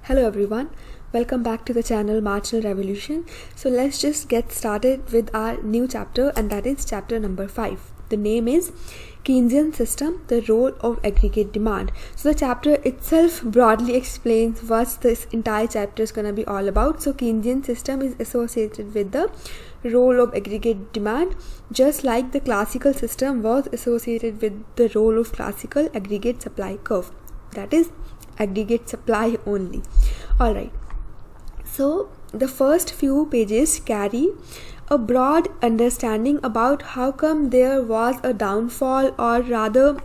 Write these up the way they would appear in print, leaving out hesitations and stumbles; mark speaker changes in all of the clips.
Speaker 1: Hello everyone, welcome back to the channel Marginal Revolution. So let's just get started with our new chapter, and that is chapter number 5. The name is Keynesian System, the Role of Aggregate Demand. So the chapter itself broadly explains what this entire chapter is going to be all about. So Keynesian system is associated with the role of aggregate demand, just like the classical system was associated with the role of classical aggregate supply curve, that is aggregate supply only. Alright, so the first few pages carry a broad understanding about how come there was a downfall, or rather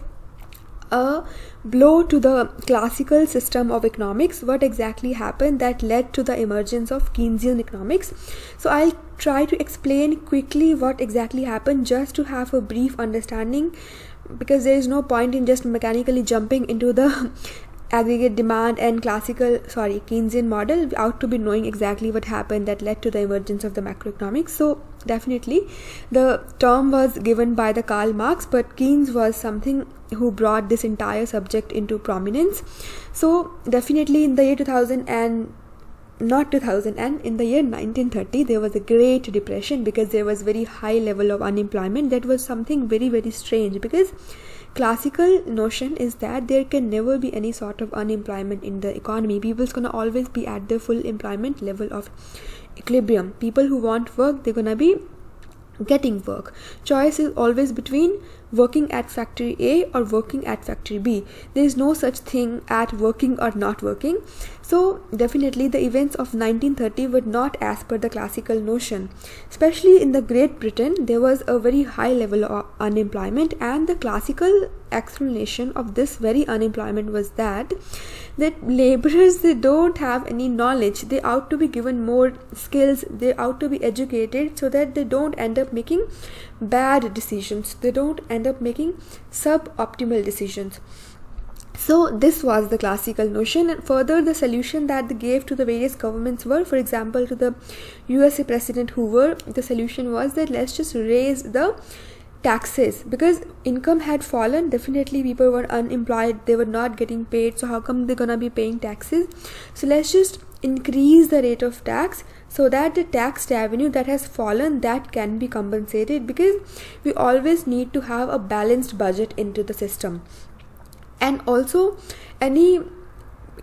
Speaker 1: a blow to the classical system of economics. What exactly happened that led to the emergence of Keynesian economics. So I'll try to explain quickly what exactly happened, just to have a brief understanding, because there is no point in just mechanically jumping into the aggregate demand and Keynesian model without to be knowing exactly what happened that led to the emergence of the macroeconomics. So definitely the term was given by the Karl Marx, but Keynes was something who brought this entire subject into prominence. So definitely in the year in the year 1930 there was a great depression, because there was very high level of unemployment. That was something very, very strange, because classical notion is that there can never be any sort of unemployment in the economy. People's gonna always be at the full employment level of equilibrium. People who want work, they're gonna be getting work. Choice is always between working at factory A or working at factory B. There is no such thing at working or not working. So definitely the events of 1930 were not as per the classical notion. Especially in the Great Britain, there was a very high level of unemployment, and the classical explanation of this very unemployment was that laborers, they don't have any knowledge. They ought to be given more skills. They ought to be educated so that they don't end up making bad decisions. They don't end up making suboptimal decisions. So this was the classical notion, and further the solution that they gave to the various governments were, for example, to the UPSC President Hoover, the solution was that let's just raise the taxes, because income had fallen. Definitely people were unemployed, they were not getting paid, so how come they're gonna be paying taxes? So let's just increase the rate of tax so that the tax revenue that has fallen, that can be compensated, because we always need to have a balanced budget into the system. And also any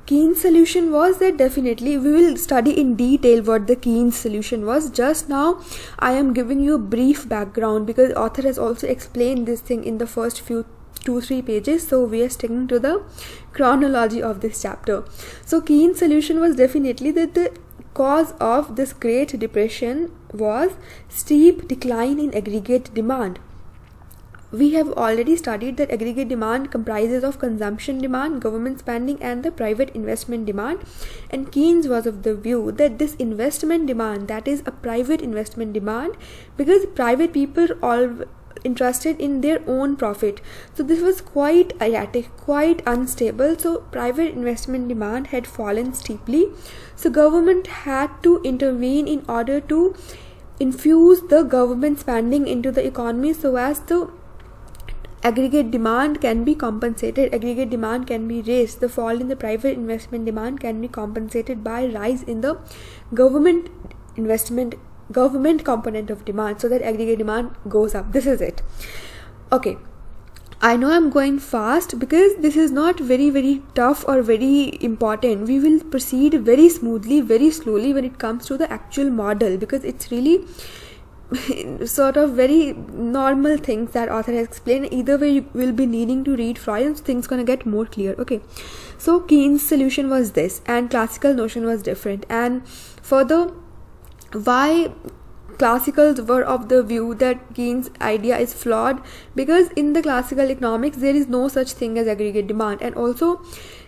Speaker 1: Keynes solution was that definitely we will study in detail what the Keynes solution was. Just now I am giving you a brief background, because author has also explained this thing in the first few 2-3 pages, so we are sticking to the chronology of this chapter. So Keynes solution was definitely that the cause of this Great Depression was steep decline in aggregate demand. We have already studied that aggregate demand comprises of consumption demand, government spending, and the private investment demand. And Keynes was of the view that this investment demand, that is a private investment demand, because private people are all interested in their own profit. So this was quite erratic, quite unstable. So private investment demand had fallen steeply. So government had to intervene in order to infuse the government spending into the economy, so as the aggregate demand can be compensated, aggregate demand can be raised. The fall in the private investment demand can be compensated by rise in the government component of demand, so that aggregate demand goes up. This is it. Okay, I know I'm going fast because this is not very, very tough or very important. We will proceed very smoothly, very slowly when it comes to the actual model, because it's really sort of very normal things that author has explained. Either way you will be needing to read FROYEN, so things gonna get more clear. Okay, so Keynes solution was this, and classical notion was different. And further, why classicals were of the view that Keynes idea is flawed, because in the classical economics there is no such thing as aggregate demand, and also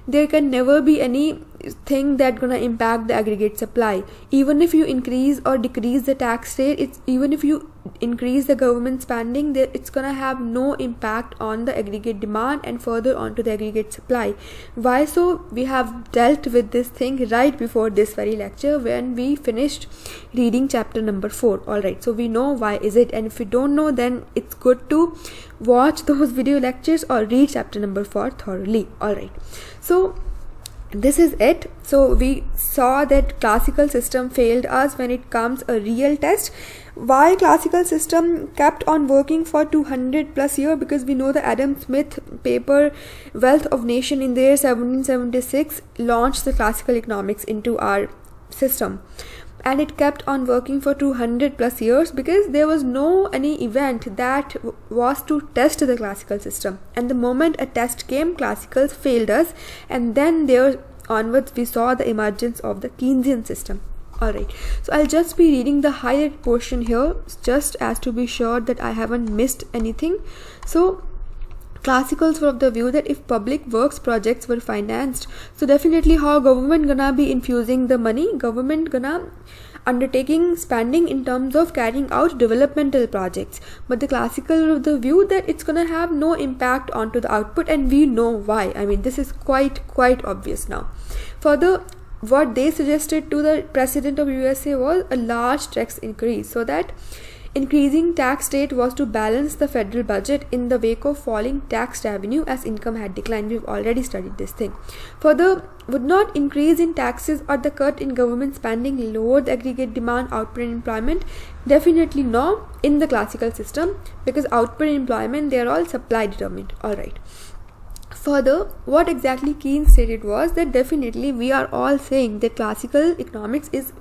Speaker 1: there can never be any thing that gonna impact the aggregate supply. Even if you increase or decrease the tax rate, even if you increase the government spending, it's gonna have no impact on the aggregate demand and further onto the aggregate supply. Why so? We have dealt with this thing right before this very lecture when we finished reading chapter number 4. Alright, so we know why is it, and if you don't know, then it's good to watch those video lectures or read chapter number 4 thoroughly. Alright, so this is it. So we saw that classical system failed us when it comes a real test. Why classical system kept on working for 200 plus years? Because we know the Adam Smith paper Wealth of Nation in their 1776 launched the classical economics into our system, and it kept on working for 200 plus years because there was no any event that was to test the classical system, and the moment a test came, classicals failed us, and then there onwards we saw the emergence of the Keynesian system. Alright, so I'll just be reading the highlight portion here just as to be sure that I haven't missed anything. So classicals were of the view that if public works projects were financed, so definitely how government gonna be infusing the money, government gonna undertaking spending in terms of carrying out developmental projects. But the classical were of the view that it's gonna have no impact onto the output, and we know why. I mean, this is quite obvious now. Further, what they suggested to the president of USA was a large tax increase, so that increasing tax rate was to balance the federal budget in the wake of falling tax revenue as income had declined. We've already studied this thing. Further, would not increase in taxes or the cut in government spending lower the aggregate demand, output and employment? Definitely no in the classical system, because output and employment, they are all supply determined. Alright. Further, what exactly Keynes stated was that definitely we are all saying that classical economics is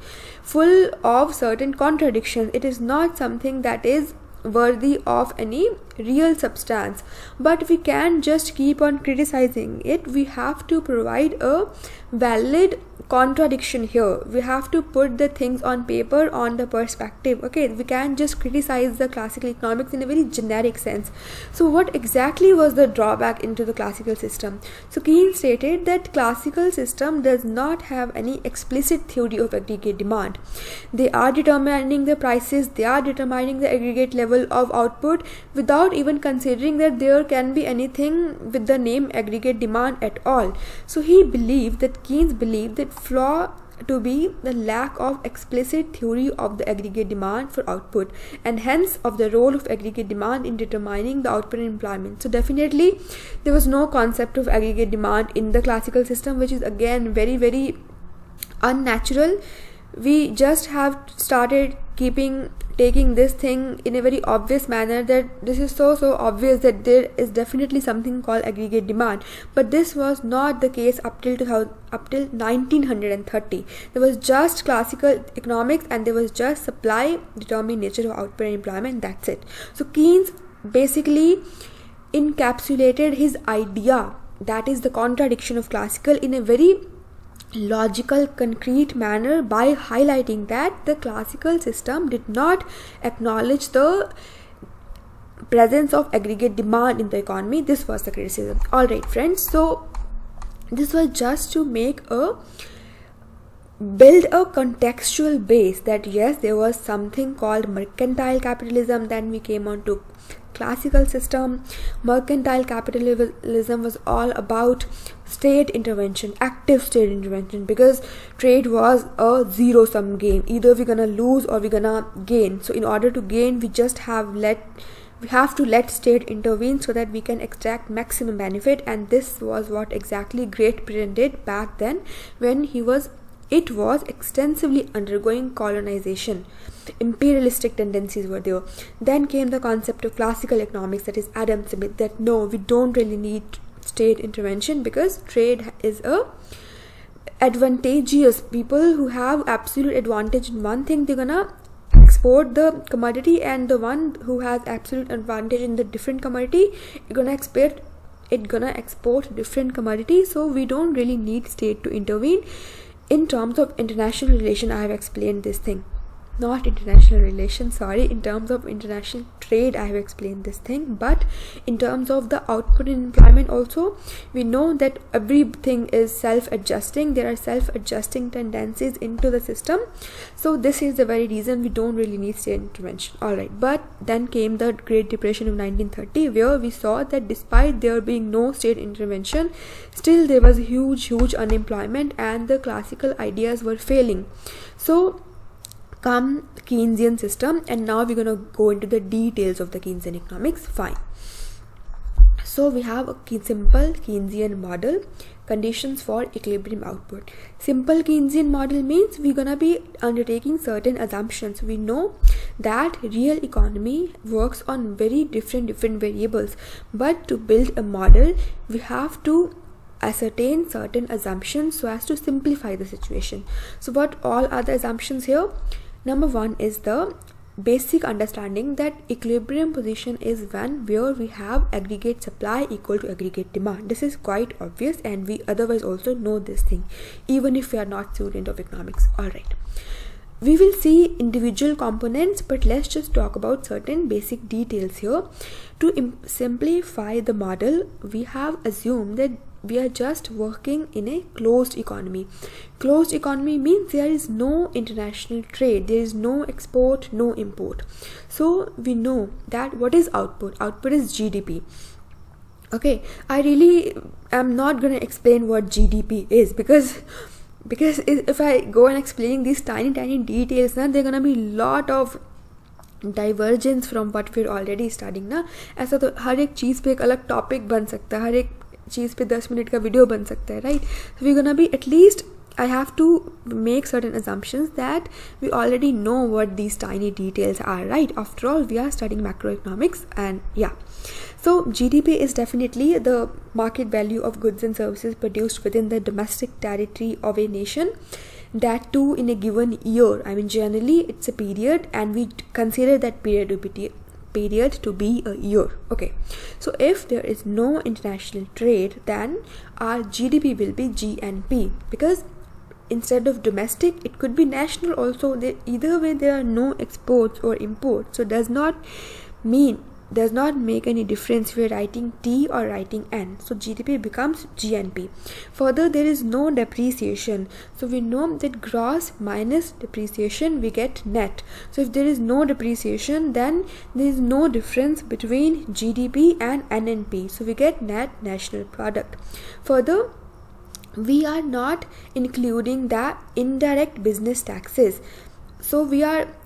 Speaker 1: full of certain contradictions. It is not something that is worthy of any real substance, but we can't just keep on criticizing it. We have to provide a valid contradiction here. We have to put the things on paper, on the perspective. Okay, we can't just criticize the classical economics in a very generic sense. So what exactly was the drawback into the classical system? So Keynes stated that classical system does not have any explicit theory of aggregate demand. They are determining the prices, they are determining the aggregate level of output without even considering that there can be anything with the name aggregate demand at all. So Keynes believed that flaw to be the lack of explicit theory of the aggregate demand for output, and hence of the role of aggregate demand in determining the output and employment. So definitely there was no concept of aggregate demand in the classical system, which is again very unnatural. We just have started taking this thing in a very obvious manner, that this is so obvious that there is definitely something called aggregate demand. But this was not the case up till 1930. There was just classical economics, and there was just supply determined nature of output and employment. That's it. So Keynes basically encapsulated his idea, that is the contradiction of classical, in a very logical, concrete manner by highlighting that the classical system did not acknowledge the presence of aggregate demand in the economy. This was the criticism. Alright friends, so this was just to build a contextual base that yes, there was something called mercantile capitalism. Then we came on to classical system. Mercantile capitalism was all about state intervention, active state intervention, because trade was a zero-sum game. Either we're gonna lose or we're gonna gain. So in order to gain, we have to let state intervene so that we can extract maximum benefit. And this was what exactly Great Britain did back then when it was extensively undergoing colonization. Imperialistic tendencies were there. Then came the concept of classical economics, that is Adam Smith, that no, we don't really need state intervention because trade is advantageous. People who have absolute advantage in one thing, they're gonna export the commodity, and the one who has absolute advantage in the different commodity, gonna export different commodity. So we don't really need state to intervene. In terms of international relation, I have explained this thing. Not international relations, sorry, in terms of international trade I have explained this thing. But in terms of the output and employment also, we know that everything is self-adjusting. There are self-adjusting tendencies into the system. So this is the very reason we don't really need state intervention. Alright, but then came the Great Depression of 1930, where we saw that despite there being no state intervention, still there was huge unemployment and the classical ideas were failing. So come Keynesian system, and now we're gonna go into the details of the Keynesian economics. Fine. So we have a simple Keynesian model, conditions for equilibrium output. Simple Keynesian model means we're gonna be undertaking certain assumptions. We know that real economy works on very different variables, but to build a model we have to ascertain certain assumptions so as to simplify the situation. So what all are the assumptions here? Number one is the basic understanding that equilibrium position is one where we have aggregate supply equal to aggregate demand. This is quite obvious, and we otherwise also know this thing even if we are not student of economics. Alright, we will see individual components, but let's just talk about certain basic details here. To simplify the model, we have assumed that we are just working in a closed economy. Closed economy means there is no international trade, there is no export, no import. So we know that what is output? Output is GDP. Okay, I really am not going to explain what GDP is, because if I go and explaining these tiny details, now there are going to be lot of divergence from what we're already studying ना. ऐसा तो हर एक चीज़ पे एक अलग topic बन सकता है, हर एक चीज़ पे 10 मिनट का वीडियो बन सकता है, right? So we're gonna be, at least I have to make certain assumptions that we already know what these tiny details are, right? After all, we are studying macroeconomics, and yeah. So GDP is definitely the market value of goods and services produced within the domestic territory of a nation, that too in a given year. I mean, generally it's a period, and we consider that period to be a year. Okay, so if there is no international trade, then our GDP will be GNP, because instead of domestic it could be national also. Either way there are no exports or imports, so does not make any difference if you're writing T or writing N. So GDP becomes GNP. Further, there is no depreciation, so we know that gross minus depreciation we get net. So if there is no depreciation, then there is no difference between GDP and NNP, so we get net national product. Further, we are not including the indirect business taxes. So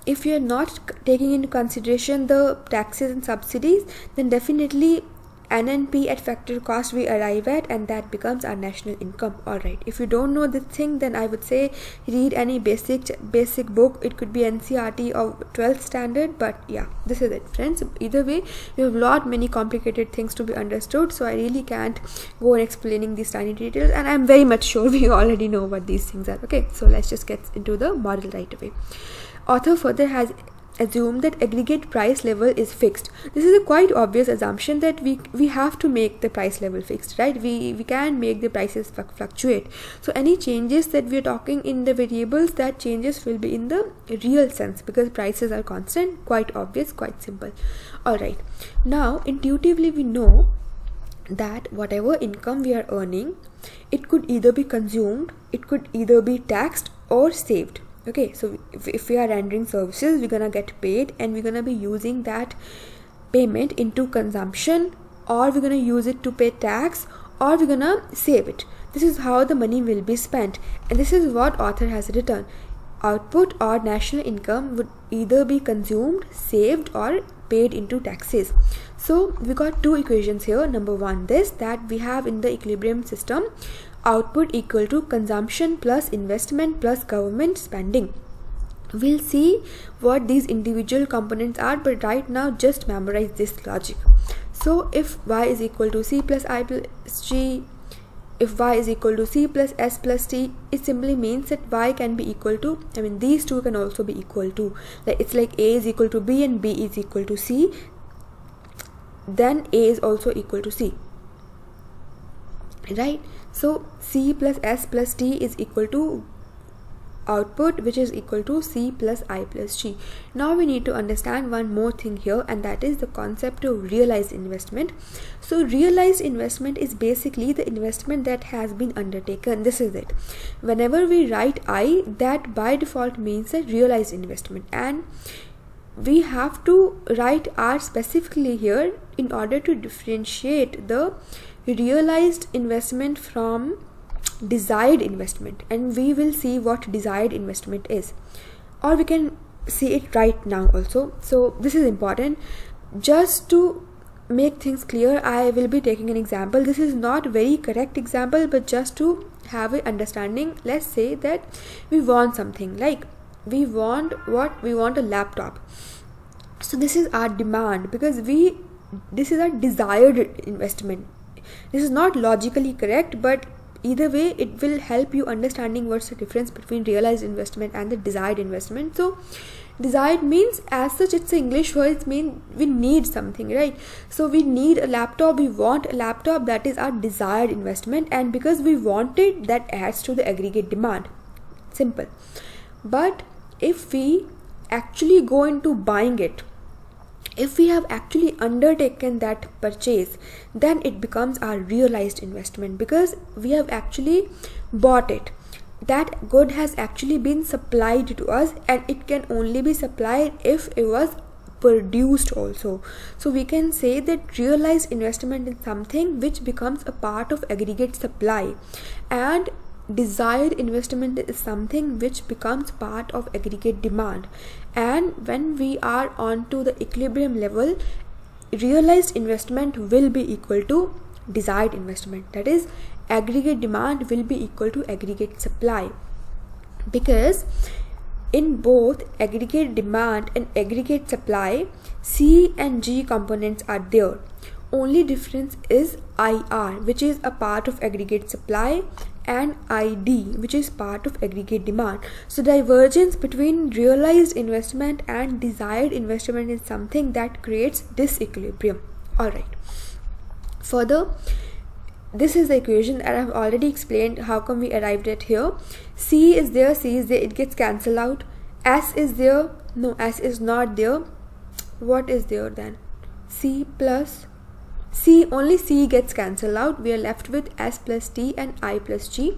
Speaker 1: if we are not taking into consideration the taxes and subsidies, then definitely NNP at factor cost we arrive at, and that becomes our national income. Alright, if you don't know this thing, then I would say read any basic book. It could be NCERT or 12th standard, but yeah, this is it, friends. Either way, you have many complicated things to be understood, so I really can't go on explaining these tiny details, and I'm very much sure we already know what these things are. Okay, so let's just get into the model right away. Author further has assumed that aggregate price level is fixed. This is a quite obvious assumption that we have to make the price level fixed, right? We can make the prices fluctuate. So any changes that we are talking in the variables, that changes will be in the real sense, because prices are constant. Quite obvious, quite simple. Alright, now intuitively we know that whatever income we are earning, it could either be consumed, it could either be taxed or saved. Okay, so if we are rendering services, we're gonna get paid, and we're gonna be using that payment into consumption, or we're gonna use it to pay tax, or we're gonna save it. This is how the money will be spent, and this is what author has written. Output or national income would either be consumed, saved, or paid into taxes. So we got two equations here. Number one, that we have in the equilibrium system, output equal to consumption plus investment plus government spending. We'll see what these individual components are, but right now just memorize this logic. So if y is equal to c plus I plus g, if y is equal to c plus s plus t, it simply means that y can be equal to, these two can also be equal to, it's like a is equal to b and b is equal to c, then a is also equal to c, right? So c plus s plus t is equal to output, which is equal to c plus I plus g. Now we need to understand one more thing here, and that is the concept of realized investment. So realized investment is basically the investment that has been undertaken. This is it. Whenever we write I, that by default means a realized investment, and we have to write R specifically here in order to differentiate the realized investment from desired investment, and we will see what desired investment is, or we can see it right now also. So this is important just to make things clear, I will be taking an example. This is not very correct example, but just to have an understanding, let's say that we want something, like we want a laptop. So this is our demand, because this is our desired investment. This is not logically correct, but either way it will help you understanding what's the difference between realized investment and the desired investment. So desired means, as such, it's an English word. It means we need something, right? So we need a laptop, we want a laptop, that is our desired investment, and because we want it, that adds to the aggregate demand. Simple. But if we actually go into buying it, if we have actually undertaken that purchase, then it becomes our realized investment, because we have actually bought it. That good has actually been supplied to us, and it can only be supplied if it was produced also. So we can say that realized investment is something which becomes a part of aggregate supply, and desired investment is something which becomes part of aggregate demand. And when we are on to the equilibrium level, realized investment will be equal to desired investment, that is aggregate demand will be equal to aggregate supply, because in both aggregate demand and aggregate supply, C and G components are there. Only difference is IR, which is a part of aggregate supply, and ID, which is part of aggregate demand. So divergence between realized investment and desired investment is something that creates disequilibrium. Alright, further, this is the equation, and I have already explained how come we arrived at here. C is there, it gets cancelled out. S is there, no, S is not there. What is there then? C plus C, only C gets cancelled out. We are left with S plus T and I plus G.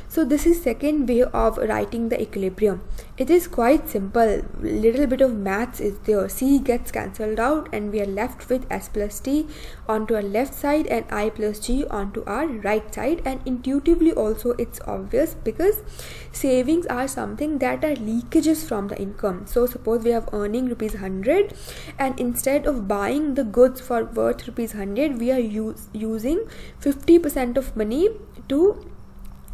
Speaker 1: So this is second way of writing the equilibrium. It is quite simple. Little bit of maths is there. C gets cancelled out and we are left with S plus T onto our left side and I plus G onto our right side. And intuitively also it's obvious, because savings are something that are leakages from the income. So suppose we have earning rupees 100, and instead of buying the goods for worth rupees 100, we are using 50% of money to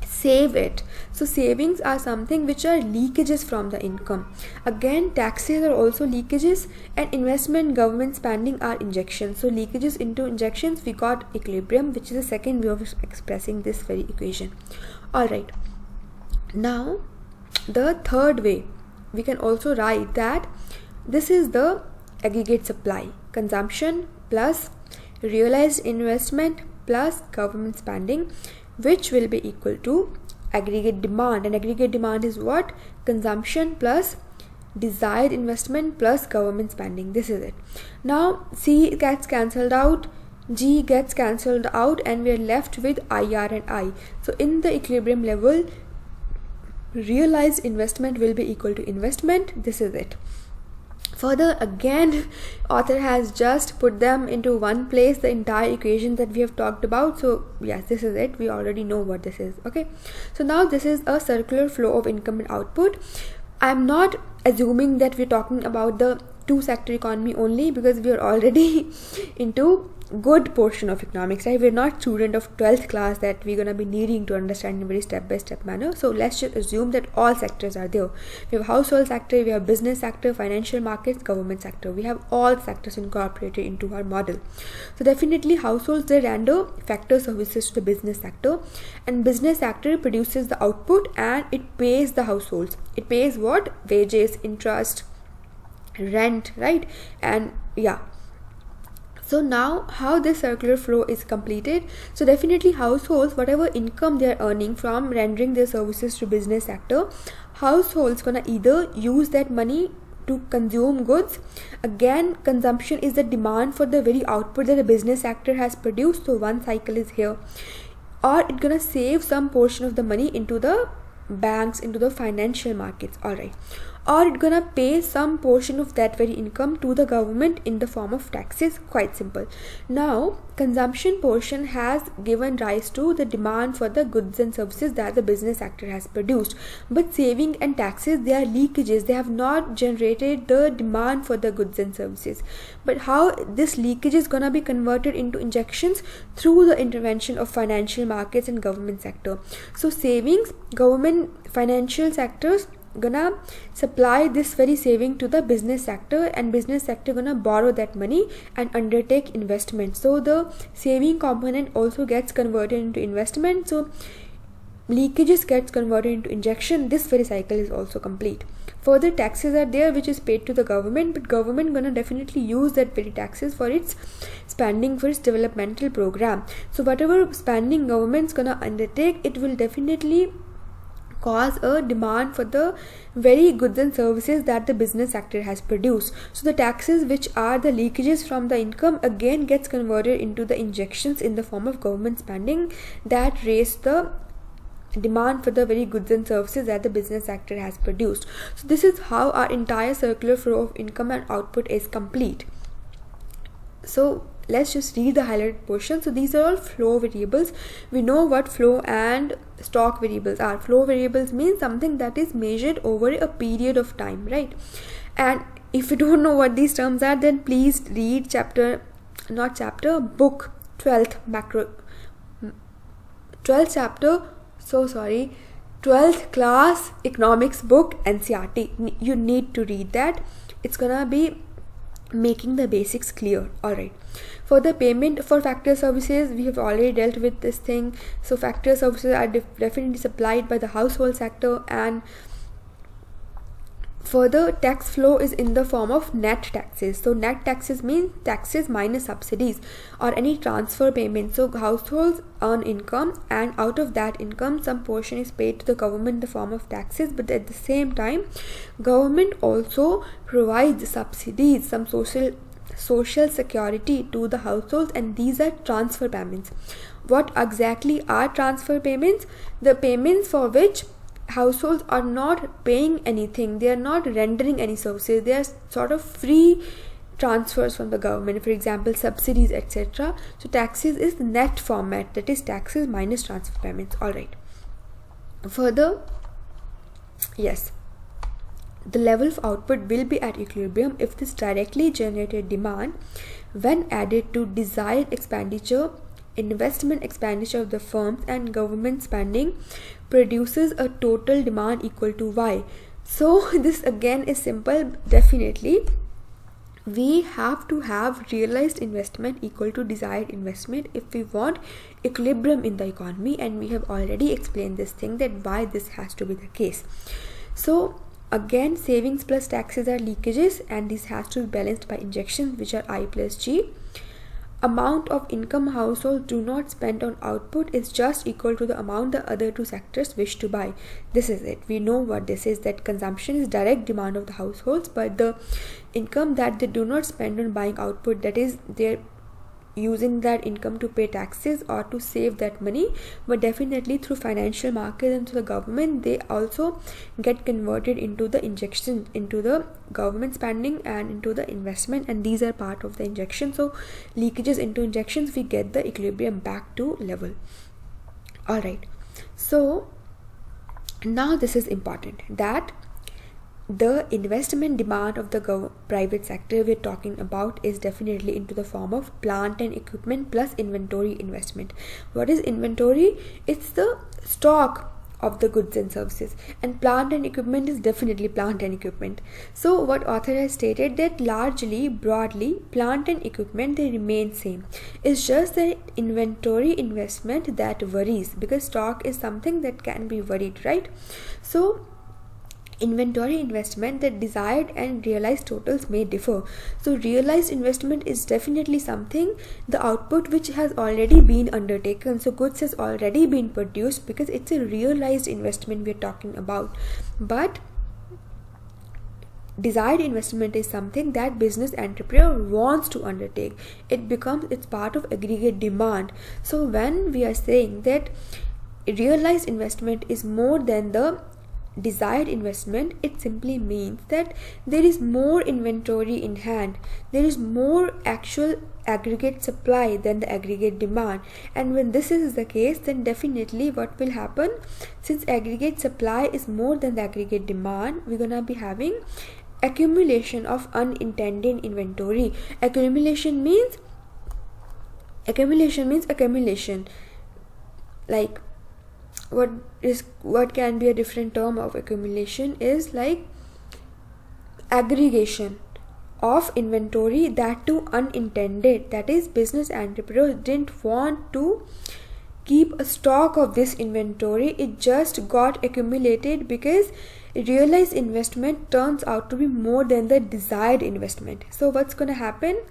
Speaker 1: save it. So savings are something which are leakages from the income. Again, taxes are also leakages, and investment, government spending are injections. So leakages into injections, we got equilibrium, which is the second way of expressing this very equation. Alright, now the third way, we can also write that this is the aggregate supply, consumption plus realized investment plus government spending, which will be equal to aggregate demand. And aggregate demand is what? Consumption plus desired investment plus government spending. This is it. Now C gets cancelled out, G gets cancelled out, and we are left with IR and I. So in the equilibrium level, realized investment will be equal to investment. This is it. Further, again, author has just put them into one place, the entire equation that we have talked about. So yes, this is it. We already know what this is. Okay, so now this is a circular flow of income and output. I'm not assuming that we're talking about the two-sector economy only, because we are already into good portion of economics, right? We're not student of 12th class that we're gonna be needing to understand in a very step-by-step manner. So let's just assume that all sectors are there. We have household sector, we have business sector, financial markets, government sector. We have all sectors incorporated into our model. So definitely households, they render factor services to the business sector, and business sector produces the output and it pays the households. It pays what? Wages, interest, rent, right? And yeah. So now how this circular flow is completed? So definitely households, whatever income they are earning from rendering their services to business sector, households gonna either use that money to consume goods. Again, consumption is the demand for the very output that the business sector has produced. So one cycle is here. Or it's gonna save some portion of the money into the banks, into the financial markets. Alright. or it's gonna pay some portion of that very income to the government in the form of taxes. Quite simple. Now consumption portion has given rise to the demand for the goods and services that the business sector has produced, but saving and taxes, they are leakages. They have not generated the demand for the goods and services. But how this leakage is gonna be converted into injections? Through the intervention of financial markets and government sector. So savings, government, financial sectors gonna supply this very saving to the business sector, and business sector gonna borrow that money and undertake investment. So the saving component also gets converted into investment, so leakages gets converted into injection. This very cycle is also complete. Further, taxes are there which is paid to the government, but government gonna definitely use that very taxes for its spending, for its developmental program. So whatever spending government's gonna undertake, it will definitely cause a demand for the very goods and services that the business sector has produced. So the taxes, which are the leakages from the income, again gets converted into the injections in the form of government spending that raise the demand for the very goods and services that the business sector has produced. So this is how our entire circular flow of income and output is complete. So let's just read the highlighted portion. So these are all flow variables. We know what flow and stock variables are. Flow variables mean something that is measured over a period of time, right? And if you don't know what these terms are, then please read book 12th chapter, 12th class economics book, NCERT. You need to read that. It's gonna be making the basics clear. Alright, for the payment for factor services, we have already dealt with this thing. So factor services are definitely supplied by the household sector, and further tax flow is in the form of net taxes. So net taxes mean taxes minus subsidies or any transfer payment. So households earn income, and out of that income some portion is paid to the government in the form of taxes, but at the same time government also provides subsidies, some social security to the households, and these are transfer payments. What exactly are transfer payments? The payments for which households are not paying anything, they are not rendering any services, they are sort of free transfers from the government, for example subsidies, etc. So taxes is net format, that is taxes minus transfer payments. Alright, further, yes, the level of output will be at equilibrium if this directly generated demand, when added to desired expenditure, investment expenditure of the firms, and government spending, produces a total demand equal to Y. So this again is simple. Definitely we have to have realized investment equal to desired investment if we want equilibrium in the economy, and we have already explained this thing, that why this has to be the case. So again, savings plus taxes are leakages, and this has to be balanced by injections, which are I plus G. Amount of income households do not spend on output is just equal to the amount the other two sectors wish to buy. This is it. We know what this is, that consumption is direct demand of the households, but the income that they do not spend on buying output, that is they're using that income to pay taxes or to save that money, but definitely through financial markets and through the government, they also get converted into the injection, into the government spending and into the investment, and these are part of the injection. So leakages into injections, we get the equilibrium back to level. Alright, so now this is important, that the investment demand of the private sector we're talking about is definitely into the form of plant and equipment plus inventory investment. What is inventory? It's the stock of the goods and services, and plant and equipment is definitely plant and equipment. So what author has stated, that largely, broadly, plant and equipment, they remain same. It's just the inventory investment that varies, because stock is something that can be varied, right? So inventory investment, the desired and realized totals may differ. So realized investment is definitely something, the output which has already been undertaken, so goods has already been produced, because it's a realized investment we're talking about. But desired investment is something that business entrepreneur wants to undertake. It's part of aggregate demand. So when we are saying that realized investment is more than the desired investment, it simply means that there is more inventory in hand, there is more actual aggregate supply than the aggregate demand. And when this is the case, then definitely what will happen, since aggregate supply is more than the aggregate demand, we're gonna be having accumulation of unintended inventory. Accumulation means accumulation. Like what can be a different term of accumulation is like aggregation of inventory, that too unintended. That is, business entrepreneurs didn't want to keep a stock of this inventory, it just got accumulated because realized investment turns out to be more than the desired investment. So what's going to happen?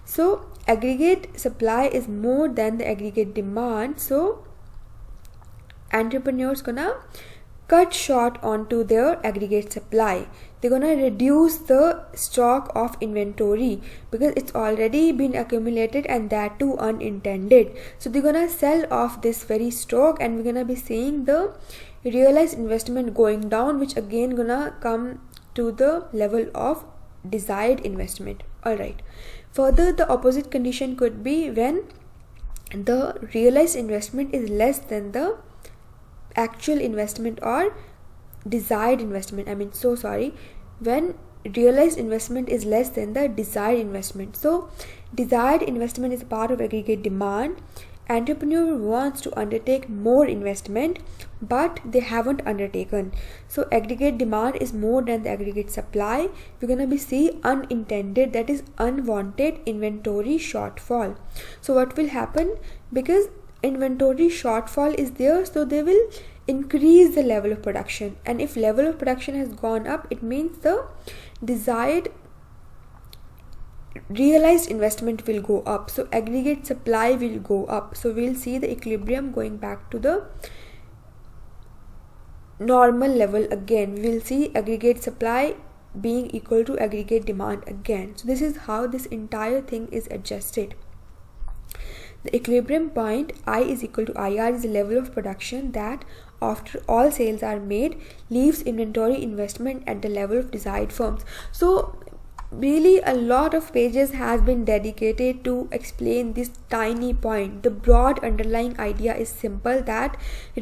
Speaker 1: So aggregate supply is more than the aggregate demand, so entrepreneurs gonna cut short onto their aggregate supply. They're gonna reduce the stock of inventory because it's already been accumulated, and that too unintended. So they're gonna sell off this very stock, and we're gonna be seeing the realized investment going down, which again gonna come to the level of desired investment. Alright, further, the opposite condition could be when the realized investment is less than the actual investment or desired investment. When realized investment is less than the desired investment. So desired investment is part of aggregate demand. Entrepreneur wants to undertake more investment, but they haven't undertaken. So aggregate demand is more than the aggregate supply. We're gonna be see unintended, that is unwanted inventory shortfall. So what will happen? Because inventory shortfall is there, so they will increase the level of production, and if level of production has gone up, it means the desired realized investment will go up, so aggregate supply will go up. So we'll see the equilibrium going back to the normal level again. We will see aggregate supply being equal to aggregate demand again. So this is how this entire thing is adjusted. The equilibrium point I is equal to IR is the level of production that, after all sales are made, leaves inventory investment at the level of desired firms. So really a lot of pages has been dedicated to explain this tiny point. The broad underlying idea is simple, that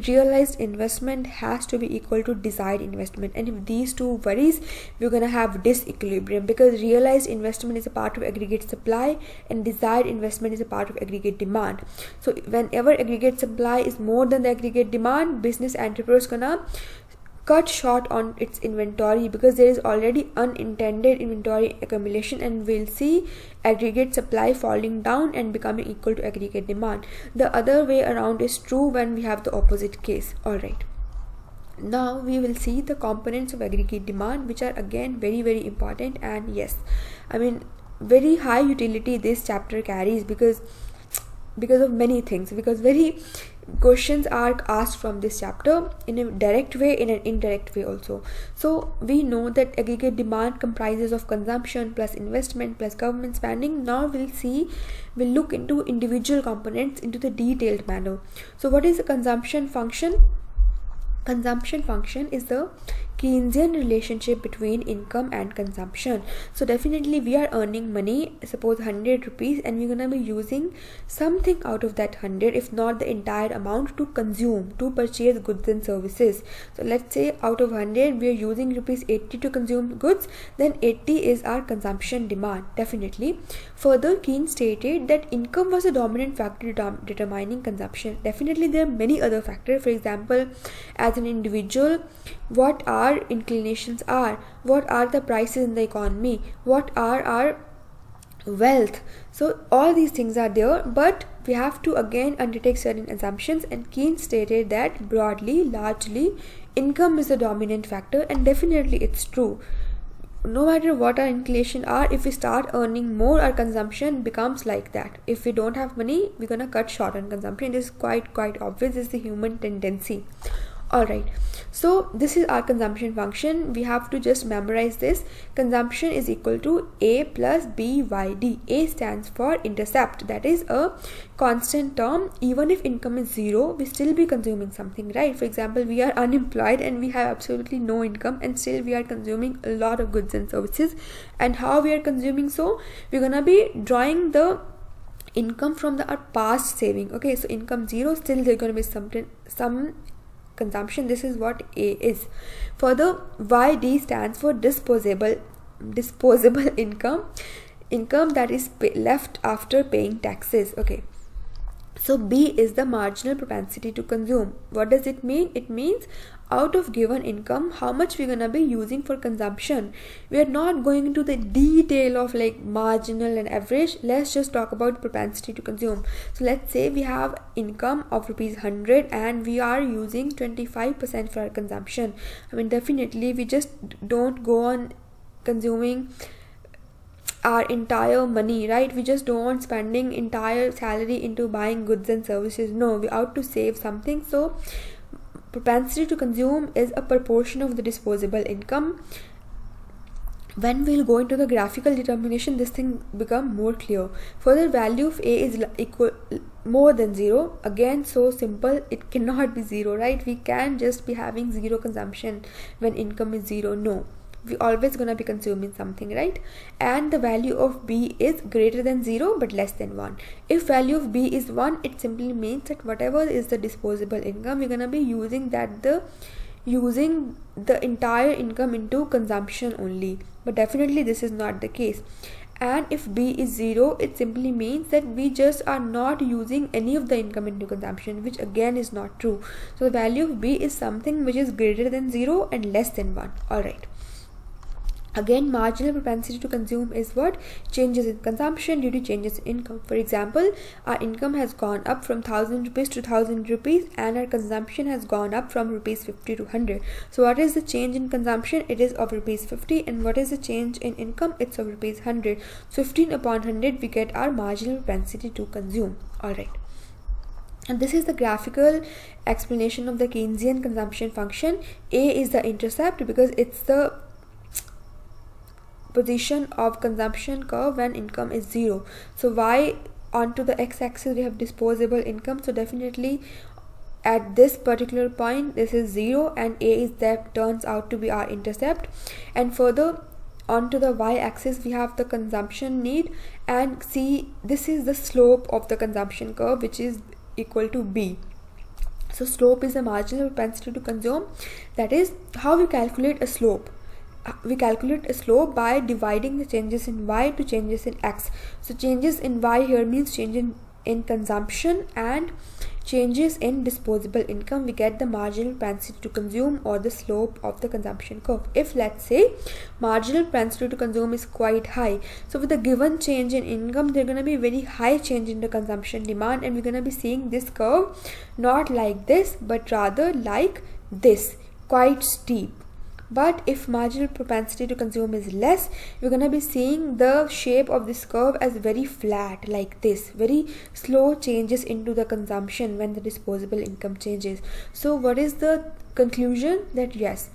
Speaker 1: realized investment has to be equal to desired investment, and if these two varies, we're gonna have disequilibrium, because realized investment is a part of aggregate supply and desired investment is a part of aggregate demand. So whenever aggregate supply is more than the aggregate demand, business entrepreneurs gonna cut short on its inventory because there is already unintended inventory accumulation, and we'll see aggregate supply falling down and becoming equal to aggregate demand. The other way around is true when we have the opposite case. Alright, now we will see the components of aggregate demand, which are again very very important, and yes, I mean very high utility this chapter carries because of many things, because very questions are asked from this chapter in a direct way, in an indirect way also. So we know that aggregate demand comprises of consumption plus investment plus government spending. Now we'll look into individual components into the detailed manner. So what is the consumption function? Consumption function is the Keynesian relationship between income and consumption. So definitely we are earning money, suppose 100 rupees, and we're gonna be using something out of that 100, if not the entire amount, to consume, to purchase goods and services. So let's say out of 100 we are using rupees 80 to consume goods, then 80 is our consumption demand, definitely. Further, Keynes stated that income was a dominant factor determining consumption. Definitely there are many other factors. For example, as an individual, what our inclinations are, what are the prices in the economy, what are our wealth. So all these things are there, but we have to again undertake certain assumptions, and Keynes stated that broadly, largely, income is the dominant factor, and definitely it's true. No matter what our inclination are, if we start earning more, our consumption becomes like that. If we don't have money, we're gonna cut short on consumption. This is quite obvious. This is the human tendency. Alright, so this is our consumption function. We have to just memorize this. Consumption is equal to A plus BYD. A stands for intercept, that is a constant term. Even if income is zero, we still be consuming something, right? For example, we are unemployed and we have absolutely no income, and still we are consuming a lot of goods and services. And how we are consuming? So we're gonna be drawing the income from our past saving. Okay, so income zero, still there's gonna be some consumption. This is what A is. Further, YD stands for disposable income that is left after paying taxes. Okay, so B is the marginal propensity to consume. What does it mean? It means out of given income, how much we're gonna be using for consumption. We are not going into the detail of like marginal and average. Let's just talk about propensity to consume. So let's say we have income of ₹100 and we are using 25% for our consumption. I mean, definitely we just don't go on consuming our entire money, right? We just don't want spending entire salary into buying goods and services. No, we out to save something. So propensity to consume is a proportion of the disposable income. When we'll go into the graphical determination, this thing become more clear. Further, value of A is equal more than 0. Again, so simple, it cannot be 0, right? We can just be having zero consumption when income is 0. No, we always gonna be consuming something, right? And the value of B is greater than 0 but less than 1. If value of B is 1, it simply means that whatever is the disposable income, we're gonna be using the entire income into consumption only. But definitely this is not the case. And if B is 0, it simply means that we just are not using any of the income into consumption, which again is not true. So the value of B is something which is greater than 0 and less than 1. Alright. Again, marginal propensity to consume is what? Changes in consumption due to changes in income. For example, our income has gone up from 1000 rupees to 1000 rupees and our consumption has gone up from rupees 50 to 100. So what is the change in consumption? It is of rupees 50. And what is the change in income? It's of rupees 100. So 15 upon 100, we get our marginal propensity to consume. Alright. And this is the graphical explanation of the Keynesian consumption function. A is the intercept because it's the position of consumption curve when income is 0. So y onto the x-axis we have disposable income. So definitely at this particular point this is 0 and A is that turns out to be our intercept. And further onto the y-axis we have the consumption need, and see, this is the slope of the consumption curve, which is equal to B. So slope is the marginal propensity to consume. That is how we calculate a slope. We calculate a slope by dividing the changes in y to changes in x. So changes in y here means change in consumption, and changes in disposable income, we get the marginal propensity to consume or the slope of the consumption curve. If let's say marginal propensity to consume is quite high, so with a given change in income there's going to be very high change in the consumption demand, and we're going to be seeing this curve not like this but rather like this, quite steep. But if marginal propensity to consume is less, we're going to be seeing the shape of this curve as very flat, like this, very slow changes into the consumption when the disposable income changes. So what is the conclusion? That yes,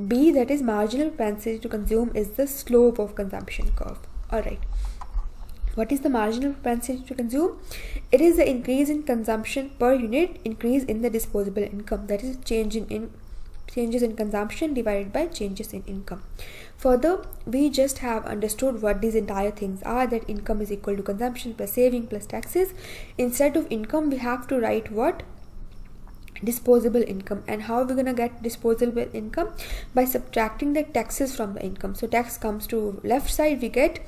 Speaker 1: B, that is marginal propensity to consume, is the slope of consumption curve. Alright. What is the marginal propensity to consume? It is the increase in consumption per unit increase in the disposable income. That is changes in consumption divided by changes in income. Further, we just have understood what these entire things are, that income is equal to consumption plus saving plus taxes. Instead of income, we have to write what? Disposable income. And how are we going to get disposable income? By subtracting the taxes from the income. So tax comes to left side, we get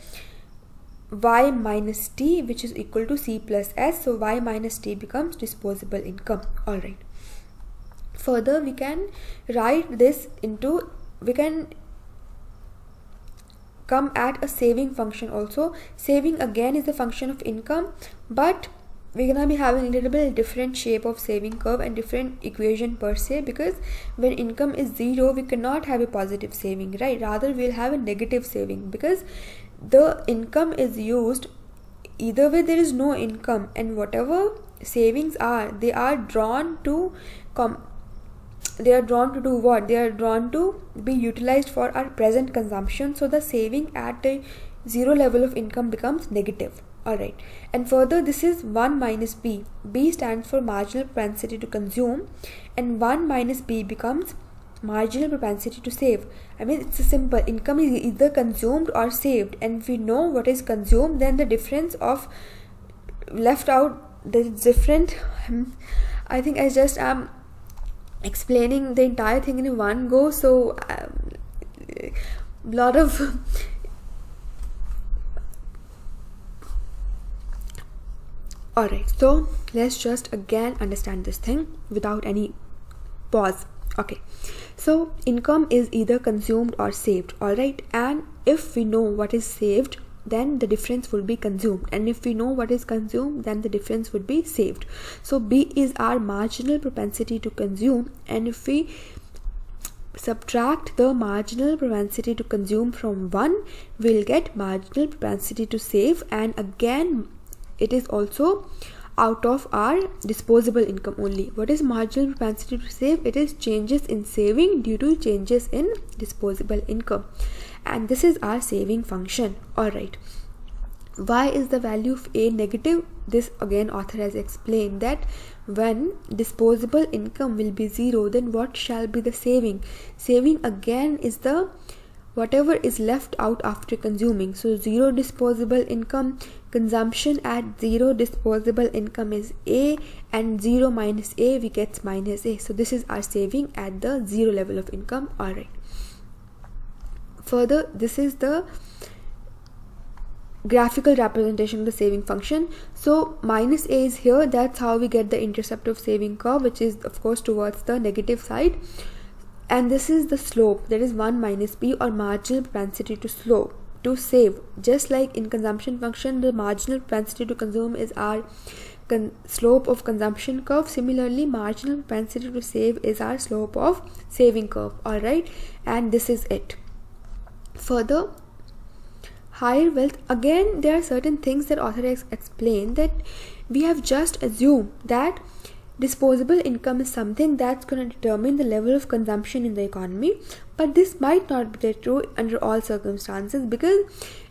Speaker 1: y minus t, which is equal to c plus s. So y minus t becomes disposable income. Alright. Further, we can write this into, we can come at a saving function also. Saving again is a function of income, but we're gonna be having a little bit different shape of saving curve and different equation per se, because when income is 0, we cannot have a positive saving, right? Rather, we'll have a negative saving, because the income is used, either way there is no income, and whatever savings are, they are drawn to they are drawn to do what? They are drawn to be utilized for our present consumption. So the saving at the zero level of income becomes negative. Alright, and further, this is 1 minus B. B stands for marginal propensity to consume, and 1 minus B becomes marginal propensity to save. I mean, it's a simple. Income is either consumed or saved, and if we know what is consumed, then the difference of left out, the different. I think I just am explaining the entire thing in one go, so lot of alright, so let's just again understand this thing without any pause. Okay, so income is either consumed or saved. Alright, and if we know what is saved, then the difference will be consumed, and if we know what is consumed, then the difference would be saved. So B is our marginal propensity to consume, and if we subtract the marginal propensity to consume from 1, we'll get marginal propensity to save, and again it is also out of our disposable income only. What is marginal propensity to save? It is changes in saving due to changes in disposable income, and this is our saving function. Alright, why is the value of A negative? This again author has explained that when disposable income will be 0, then what shall be the saving? Saving again is the whatever is left out after consuming. So 0 disposable income, consumption at 0 disposable income is A, and 0 minus A we get minus A. So this is our saving at the 0 level of income. Alright, further, this is the graphical representation of the saving function. So minus A is here. That's how we get the intercept of saving curve, which is of course towards the negative side, and this is the slope, that is 1 minus B, or marginal propensity to save. Just like in consumption function, the marginal propensity to consume is our slope of consumption curve. Similarly, marginal propensity to save is our slope of saving curve. Alright, and this is it. Further, higher wealth, again there are certain things that author has explained, that we have just assumed that disposable income is something that's going to determine the level of consumption in the economy, but this might not be true under all circumstances, because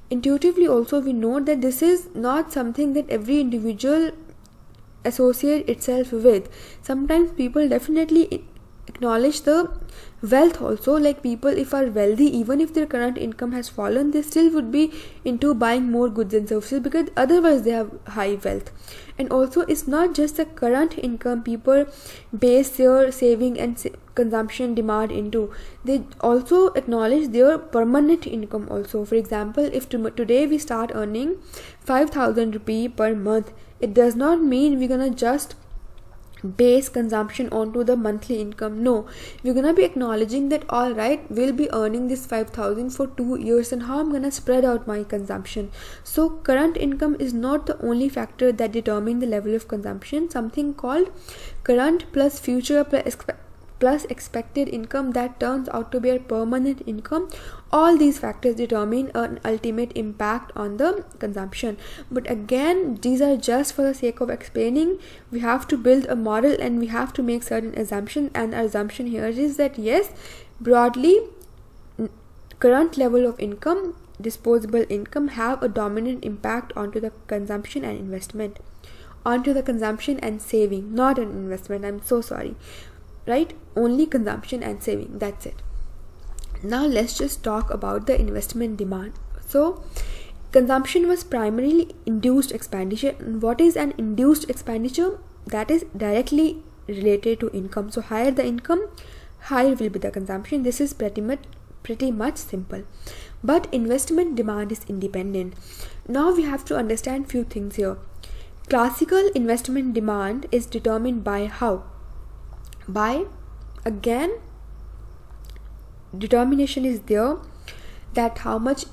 Speaker 1: intuitively also we know that this is not something that every individual associate itself with. Sometimes people definitely acknowledge the wealth also, like people if are wealthy, even if their current income has fallen, they still would be into buying more goods and services because otherwise they have high wealth. And also it's not just the current income people base their saving and consumption demand into, they also acknowledge their permanent income also. For example, if today we start earning 5,000 rupee per month, it does not mean we're gonna just base consumption onto the monthly income. No, we're gonna be acknowledging that alright, we'll be earning this 5,000 for 2 years, and how I'm gonna spread out my consumption. So current income is not the only factor that determine the level of consumption. Something called current plus future plus expected income that turns out to be a permanent income. All these factors determine an ultimate impact on the consumption. But again, these are just for the sake of explaining. We have to build a model and we have to make certain assumptions, and our assumption here is that yes, broadly, current level of income, disposable income have a dominant impact onto the consumption and investment, onto the consumption and saving, not an investment. I'm so sorry. Right? Only consumption and saving. That's it. Now let's just talk about the investment demand. So consumption was primarily induced expenditure. And what is an induced expenditure? That is directly related to income. So higher the income, higher will be the consumption. This is pretty much simple. But investment demand is independent. Now we have to understand few things here. Classical investment demand is determined by how? By, again, determination is there that how much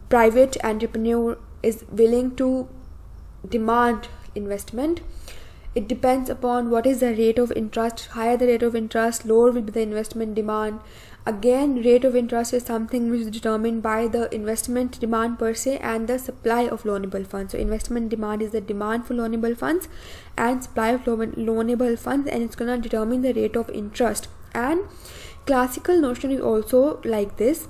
Speaker 1: private entrepreneur is willing to demand investment It depends upon what is the rate of interest. Higher the rate of interest, lower will be the investment demand. Again, rate of interest is something which is determined by the investment demand per se and the supply of loanable funds. So investment demand is the demand for loanable funds and supply of loanable funds, and it's gonna determine the rate of interest. And classical notion is also like this.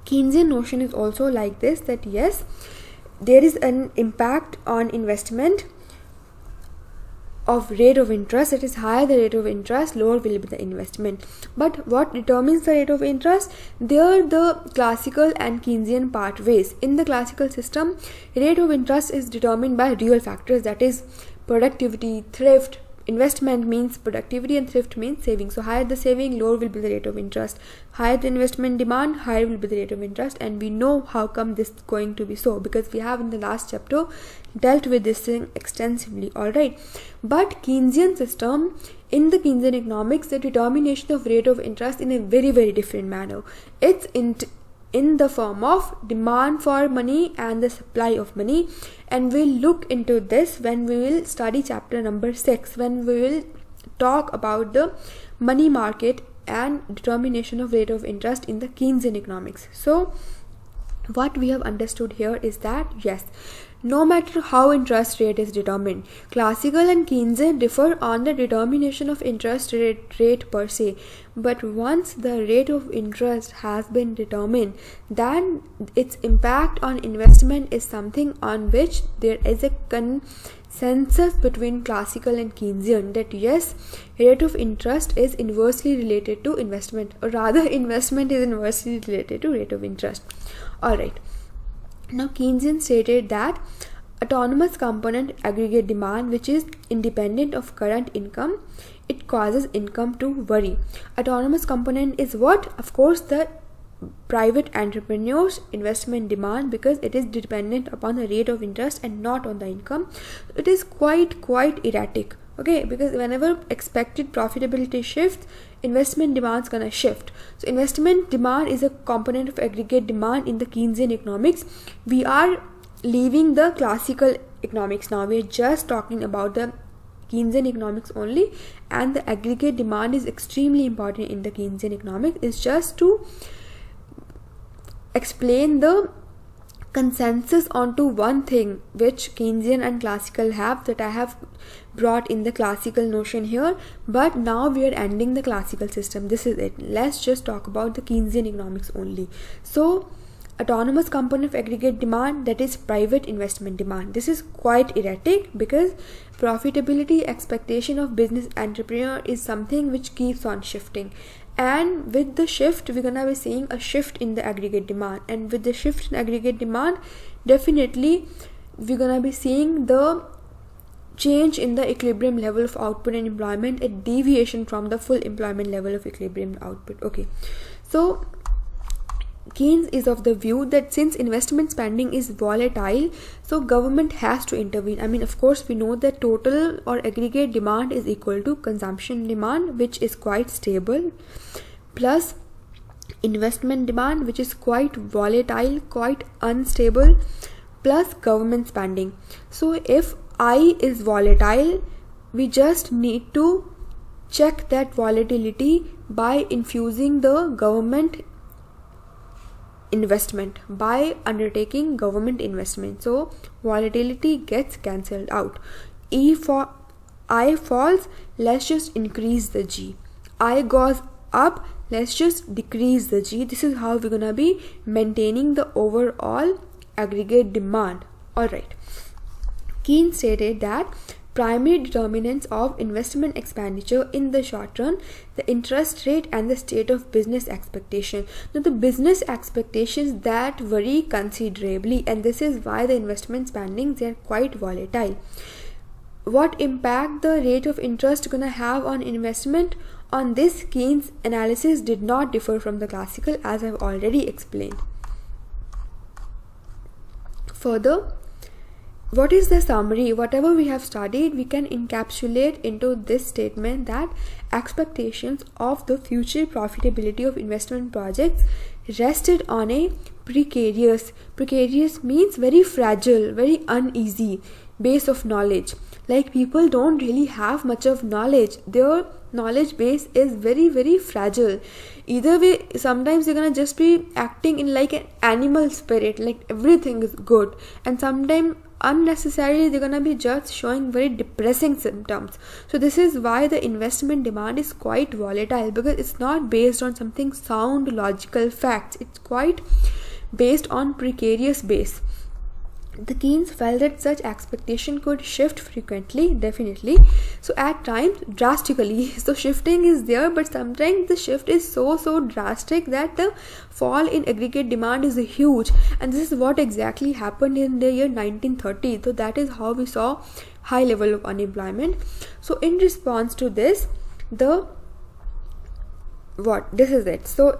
Speaker 1: Keynesian notion is also like this, that yes, there is an impact on investment of rate of interest. It is higher the rate of interest, lower will be the investment. But what determines the rate of interest? There the classical and Keynesian part ways. In the classical system, rate of interest is determined by real factors, that is productivity, thrift. Investment means productivity and thrift means saving. So higher the saving, lower will be the rate of interest. Higher the investment demand, higher will be the rate of interest. And we know how come this is going to be so, because we have in the last chapter dealt with this thing extensively. Alright, but Keynesian system, in the Keynesian economics, the determination of rate of interest in a very different manner. It's in the form of demand for money and the supply of money, and we'll look into this when we will study chapter number 6, when we will talk about the money market and determination of rate of interest in the Keynesian economics. So what we have understood here is that yes, no matter how interest rate is determined, classical and Keynesian differ on the determination of interest rate per se. But once the rate of interest has been determined, then its impact on investment is something on which there is a consensus between classical and Keynesian, that yes, rate of interest is inversely related to investment, or rather investment is inversely related to rate of interest. Alright. Now Keynesian stated that autonomous component aggregate demand, which is independent of current income, it causes income to vary. Autonomous component is what? Of course, the private entrepreneurs' investment demand, because it is dependent upon the rate of interest and not on the income. It is quite erratic. Okay, because whenever expected profitability shifts, investment demand is gonna shift. So investment demand is a component of aggregate demand in the Keynesian economics. We are leaving the classical economics now. We are just talking about the Keynesian economics only, and the aggregate demand is extremely important in the Keynesian economics. It's just to explain the consensus onto one thing which Keynesian and classical have, that I have brought in the classical notion here. But now we are ending the classical system. This is it. Let's just talk about the Keynesian economics only. So autonomous component of aggregate demand, that is private investment demand. This is quite erratic because profitability expectation of business entrepreneur is something which keeps on shifting. And with the shift, we're gonna be seeing a shift in the aggregate demand. And with the shift in aggregate demand, definitely we're gonna be seeing the change in the equilibrium level of output and employment, a deviation from the full employment level of equilibrium output. Okay, so Keynes is of the view that since investment spending is volatile, so government has to intervene. I mean, of course, we know that total or aggregate demand is equal to consumption demand, which is quite stable, plus investment demand, which is quite volatile, quite unstable, plus government spending. So if I is volatile, we just need to check that volatility by infusing the government investment, by undertaking government investment. So volatility gets cancelled out. I falls, let's just increase the G. I goes up, let's just decrease the G. This is how we're gonna be maintaining the overall aggregate demand. Alright, Keynes stated that primary determinants of investment expenditure in the short run, the interest rate and the state of business expectation. Now the business expectations that vary considerably, and this is why the investment spending, they are quite volatile. What impact the rate of interest gonna have on investment? On this, Keynes' analysis did not differ from the classical, as I've already explained. Further, what is the summary? Whatever we have studied, we can encapsulate into this statement that expectations of the future profitability of investment projects rested on a precarious means very fragile, very uneasy, base of knowledge. Like, people don't really have much of knowledge. Their knowledge base is very, very fragile. Either way, sometimes they're gonna just be acting in like an animal spirit, like everything is good, and sometimes unnecessarily they're gonna be just showing very depressing symptoms. So this is why the investment demand is quite volatile, because it's not based on something sound logical facts. It's quite based on precarious base. The Keynes felt that such expectation could shift frequently, definitely, so at times drastically. So shifting is there, but sometimes the shift is so drastic that the fall in aggregate demand is huge, and this is what exactly happened in the year 1930. So that is how we saw high level of unemployment. So in response to this, this is it. So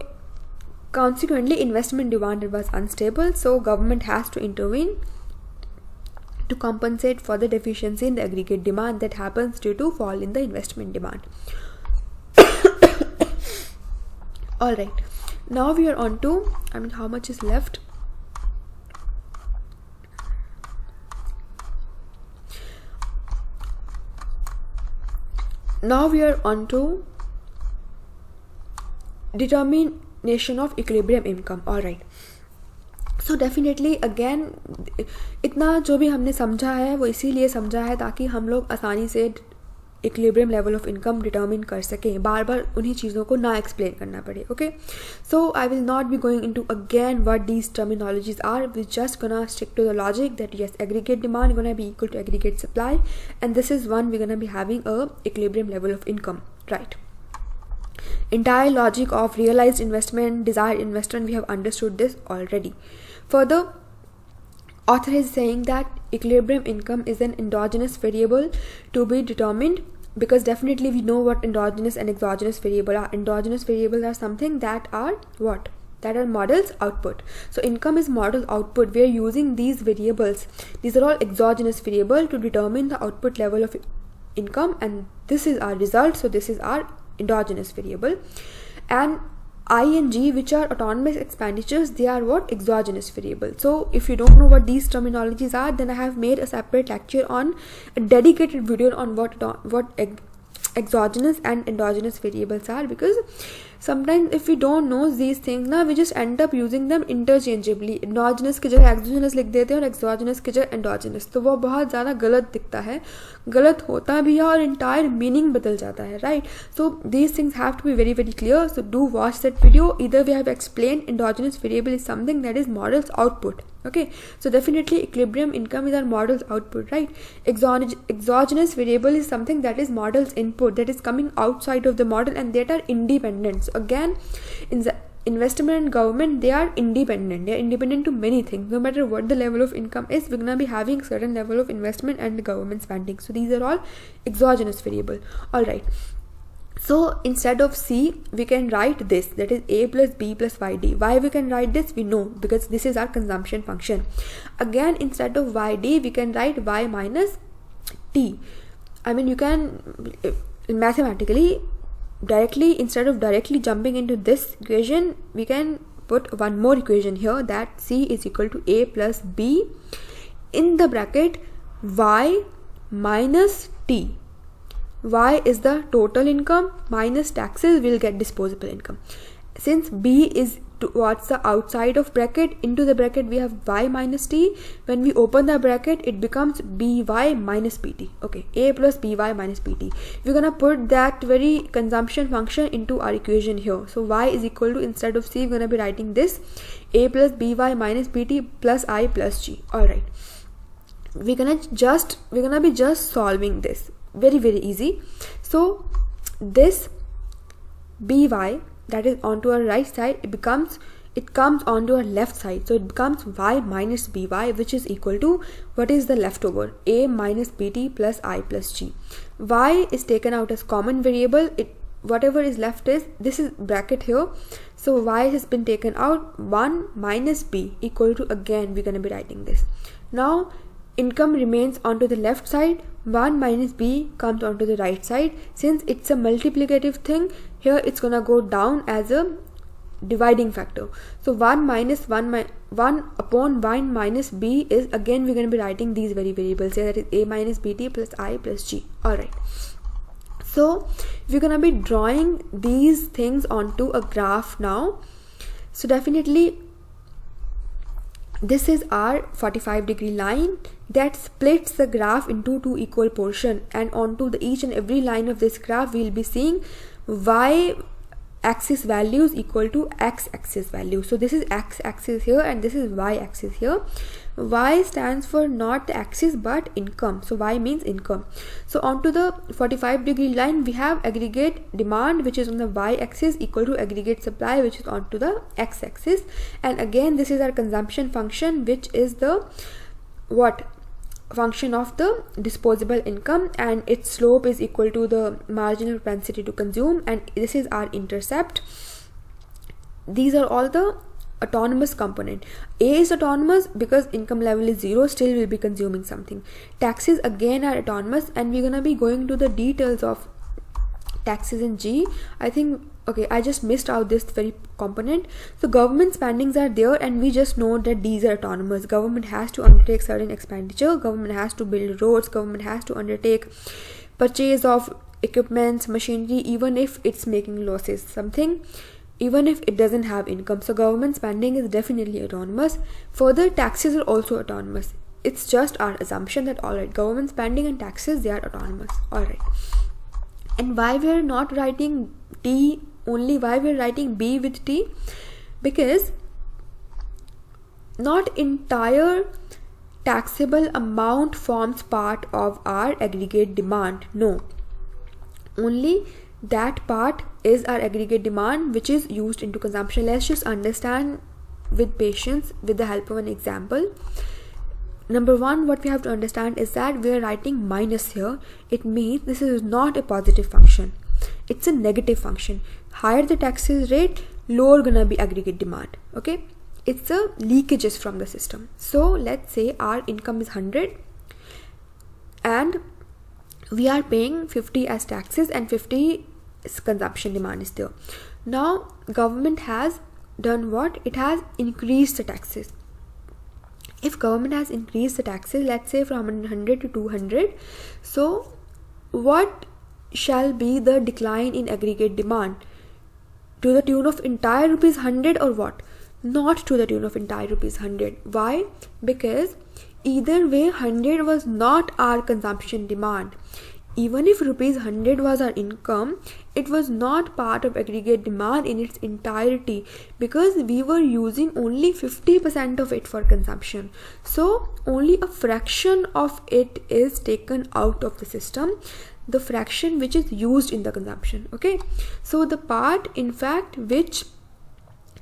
Speaker 1: consequently, investment demand was unstable, so government has to intervene to compensate for the deficiency in the aggregate demand that happens due to fall in the investment demand. All right, now we are on to, how much is left? Now we are on to determination of equilibrium income. All right, so definitely again इतना जो भी हमने समझा है वो इसीलिए समझा है ताकि हम लोग आसानी से equilibrium level of income determine कर सकें, बार बार उन्हीं चीज़ों को ना एक्सप्लेन करना पड़े. Okay, so I will not be going into again what these terminologies are. We just gonna stick to the logic that yes, aggregate demand gonna be equal to aggregate supply, and this is one we gonna be having a equilibrium level of income, right. Entire logic of realized investment, desired investment, we have understood this already. Further, author is saying that equilibrium income is an endogenous variable to be determined, because definitely we know what endogenous and exogenous variable are. Endogenous variables are something that are what? That are models output. So income is model output. We are using these variables. These are all exogenous variable to determine the output level of income, and this is our result. So this is our endogenous variable. And I and G, which are autonomous expenditures, they are what? Exogenous variable. So if you don't know what these terminologies are, then I have made a separate lecture on a dedicated video on what exogenous and endogenous variables are, because sometimes if we don't know these things ना, we just end up using them interchangeably. endogenous की जगह exogenous लिख देते हैं और exogenous की जगह endogenous, तो वो बहुत ज़्यादा गलत दिखता है, गलत होता भी है और entire meaning बदल जाता है, right? So these things have to be very very clear. So do watch that video. Either we have explained endogenous variable is something that is model's output. Okay, so definitely equilibrium income is our model's output, right? Exogenous variable is something that is model's input, that is coming outside of the model and that are independent. So again, in the investment and government, they are independent. They are independent to many things. No matter what the level of income is, we're gonna be having certain level of investment and government spending. So these are all exogenous variable. All right. So instead of C, we can write this, that is A plus B plus YD. Why we can write this? We know, because this is our consumption function. Again, instead of YD, we can write Y minus T. You can mathematically directly, instead of directly jumping into this equation, we can put one more equation here, that C is equal to A plus B in the bracket Y minus T. Y is the total income minus taxes, will get disposable income. Since B is towards the outside of bracket, into the bracket we have Y minus T. When we open the bracket, it becomes BY minus PT. Okay, A plus BY minus PT. We're gonna put that very consumption function into our equation here. So Y is equal to, instead of C, we're gonna be writing this A plus BY minus PT plus I plus G. Alright, we're gonna be just solving this. Very very easy. So this by, that is onto our right side, it comes onto our left side, so it becomes y minus by, which is equal to, what is the leftover? A minus bt plus I plus g. Y is taken out as common variable. Whatever is left is, this is bracket here, so y has been taken out. 1 minus b equal to, again we're going to be writing this. Now income remains onto the left side, 1 minus b comes onto the right side. Since it's a multiplicative thing, here it's gonna go down as a dividing factor. So 1 minus 1 upon 1 minus b is, again we're going to be writing these variables here, that is a minus bt plus I plus g. Alright, so we're going to be drawing these things onto a graph now. So definitely this is our 45-degree line that splits the graph into two equal portions, and onto the each and every line of this graph we'll be seeing y axis values equal to x axis value. So this is x axis here and this is y axis here. Y stands for not the axis but income, so y means income. So onto the 45-degree line we have aggregate demand, which is on the y axis, equal to aggregate supply, which is onto the x axis. And again this is our consumption function, which is the function of the disposable income, and its slope is equal to the marginal propensity to consume, and this is our intercept. These are all the autonomous component. A is autonomous because income level is 0, still will be consuming something. Taxes again are autonomous, and we're gonna be going to the details of taxes in G. I think, okay, I just missed out this very component. So government spendings are there, and we just know that these are autonomous. Government has to undertake certain expenditure, government has to build roads, government has to undertake purchase of equipments, machinery, even if it's making losses, something, even if it doesn't have income. So government spending is definitely autonomous. Further, taxes are also autonomous. It's just our assumption that alright, government spending and taxes, they are autonomous. Alright, and why we are not writing T only, why we are writing B with T? Because not entire taxable amount forms part of our aggregate demand. No, only that part is our aggregate demand, which is used into consumption. Let's just understand with patience with the help of an example. Number one, what we have to understand is that we are writing minus here. It means this is not a positive function, it's a negative function. Higher the taxes rate, lower gonna be aggregate demand. Okay, it's a leakages from the system. So let's say our income is 100 and we are paying 50 as taxes and 50 consumption demand is there. Now government has done what? It has increased the taxes. If government has increased the taxes, let's say from 100 to 200, so what shall be the decline in aggregate demand? To the tune of entire rupees 100 or what? Not to the tune of entire rupees 100. Why? Because either way 100 was not our consumption demand. Even if rupees 100 was our income, it was not part of aggregate demand in its entirety, because we were using only 50% of it for consumption. So only a fraction of it is taken out of the system, the fraction which is used in the consumption. Okay, so the part in fact which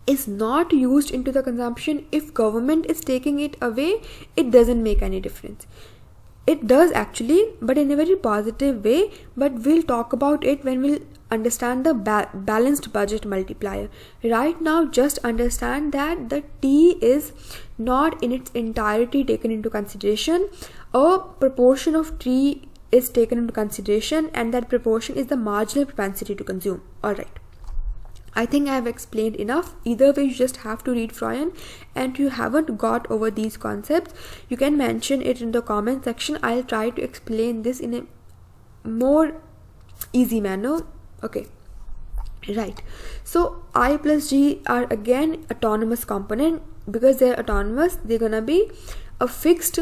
Speaker 1: is not used into the consumption, if government is taking it away, it doesn't make any difference. It does actually, but in a very positive way, but we'll talk about it when we'll understand the balanced budget multiplier. Right now, just understand that the T is not in its entirety taken into consideration. A proportion of T is taken into consideration, and that proportion is the marginal propensity to consume. Alright, I think I have explained enough. Either way, you just have to read FROYEN, and if you haven't got over these concepts, you can mention it in the comment section. I'll try to explain this in a more easy manner. Okay, right. So I plus G are again autonomous component. Because they're autonomous, they're gonna be a fixed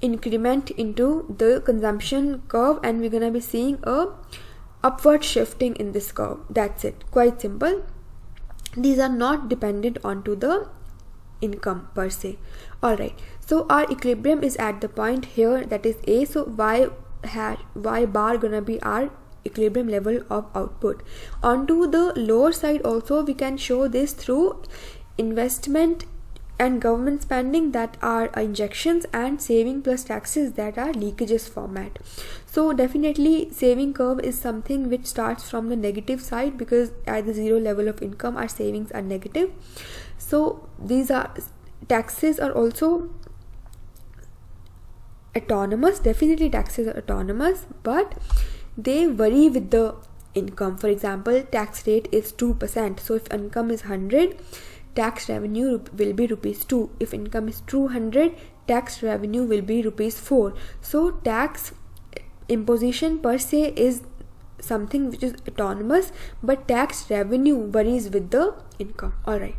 Speaker 1: increment into the consumption curve, and we're gonna be seeing a upward shifting in this curve. That's it, quite simple. These are not dependent onto the income per se. Alright, so our equilibrium is at the point here, that is A. So y bar gonna be our equilibrium level of output. Onto the lower side also we can show this through investment and government spending, that are injections, and saving plus taxes, that are leakages format. So definitely saving curve is something which starts from the negative side, because at the zero level of income our savings are negative. So these are taxes are also autonomous. Definitely taxes are autonomous, but they vary with the income. For example, tax rate is 2%. So if income is 100, tax revenue will be rupees 2. If income is 200, tax revenue will be rupees 4. So tax imposition per se is something which is autonomous, but tax revenue varies with the income. Alright,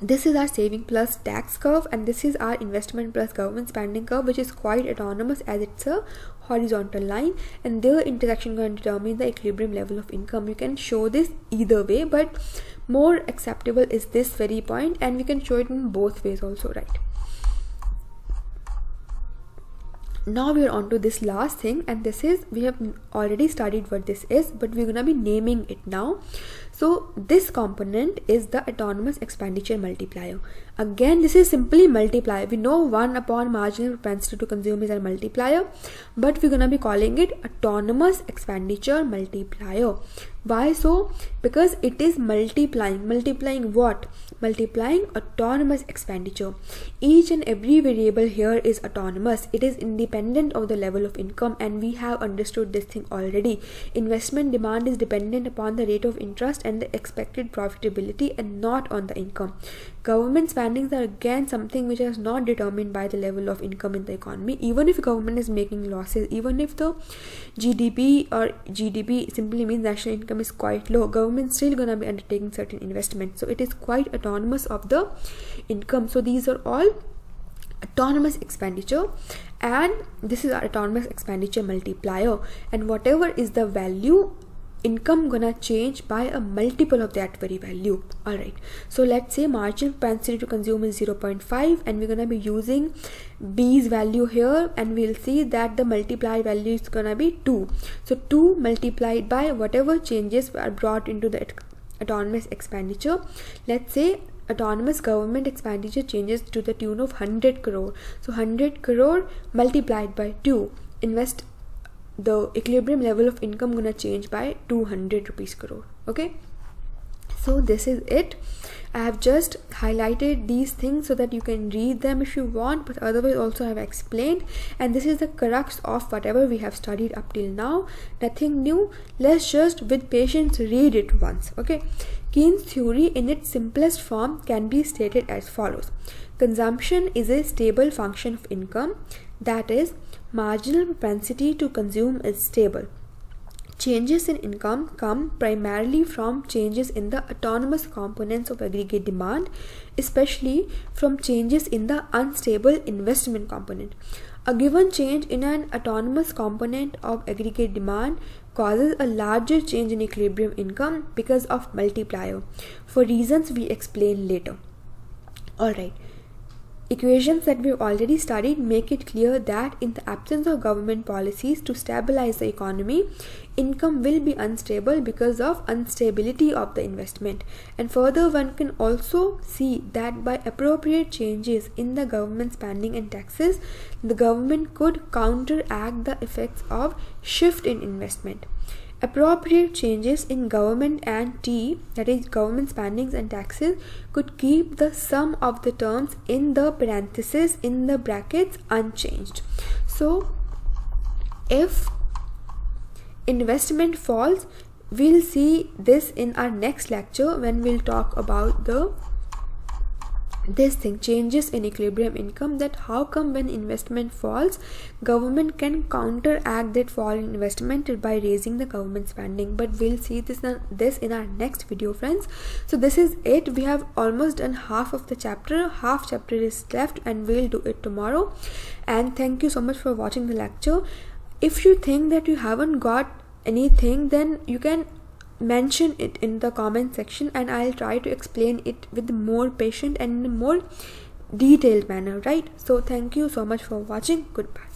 Speaker 1: this is our saving plus tax curve, and this is our investment plus government spending curve, which is quite autonomous as it's a horizontal line, and their intersection going to determine the equilibrium level of income. You can show this either way, but more acceptable is this very point, and we can show it in both ways also, right? Now we are on to this last thing, and this is, we have already studied what this is, but we're gonna be naming it now. So this component is the autonomous expenditure multiplier. Again, this is simply multiplier. We know 1 upon marginal propensity to consume is a multiplier, but we're gonna be calling it autonomous expenditure multiplier. Why so? Because it is multiplying what? Multiplying autonomous expenditure. Each and every variable here is autonomous. It is independent of the level of income, and we have understood this thing already. Investment demand is dependent upon the rate of interest and the expected profitability, and not on the income. Government spendings are again something which is not determined by the level of income in the economy. Even if government is making losses, even if the GDP simply means national income is quite low, government still gonna be undertaking certain investments. So it is quite autonomous of the income. So these are all autonomous expenditure, and this is our autonomous expenditure multiplier, and whatever is the value, income gonna change by a multiple of that very value. Alright, so let's say marginal propensity to consume is 0.5, and we're gonna be using B's value here, and we'll see that the multiplied value is gonna be 2. So 2 multiplied by whatever changes are brought into the autonomous expenditure. Let's say autonomous government expenditure changes to the tune of 100 crore. So 100 crore multiplied by 2, the equilibrium level of income gonna change by 200 rupees crore. Okay, so this is it. I have just highlighted these things so that you can read them if you want, but otherwise also I have explained, and this is the crux of whatever we have studied up till now. Nothing new. Let's just with patience read it once. Okay, Keynes' theory in its simplest form can be stated as follows. Consumption is a stable function of income, that is, marginal propensity to consume is stable. Changes in income come primarily from changes in the autonomous components of aggregate demand, especially from changes in the unstable investment component. A given change in an autonomous component of aggregate demand causes a larger change in equilibrium income because of multiplier, for reasons we explain later. Alright, equations that we've already studied make it clear that in the absence of government policies to stabilize the economy, income will be unstable because of instability of the investment. And further, one can also see that by appropriate changes in the government spending and taxes, the government could counteract the effects of shift in investment. Appropriate changes in government and T, that is government spendings and taxes, could keep the sum of the terms in the parentheses in the brackets unchanged. So if investment falls, we'll see this in our next lecture when we'll talk about this thing, changes in equilibrium income, that how come when investment falls, government can counteract that fall in investment by raising the government spending. But we'll see this in our next video, friends. So this is it. We have almost done half of the chapter. Half chapter is left, and we'll do it tomorrow. And thank you so much for watching the lecture. If you think that you haven't got anything, then you can mention it in the comment section, and I'll try to explain it with more patient and in a more detailed manner, right? So thank you so much for watching. Goodbye.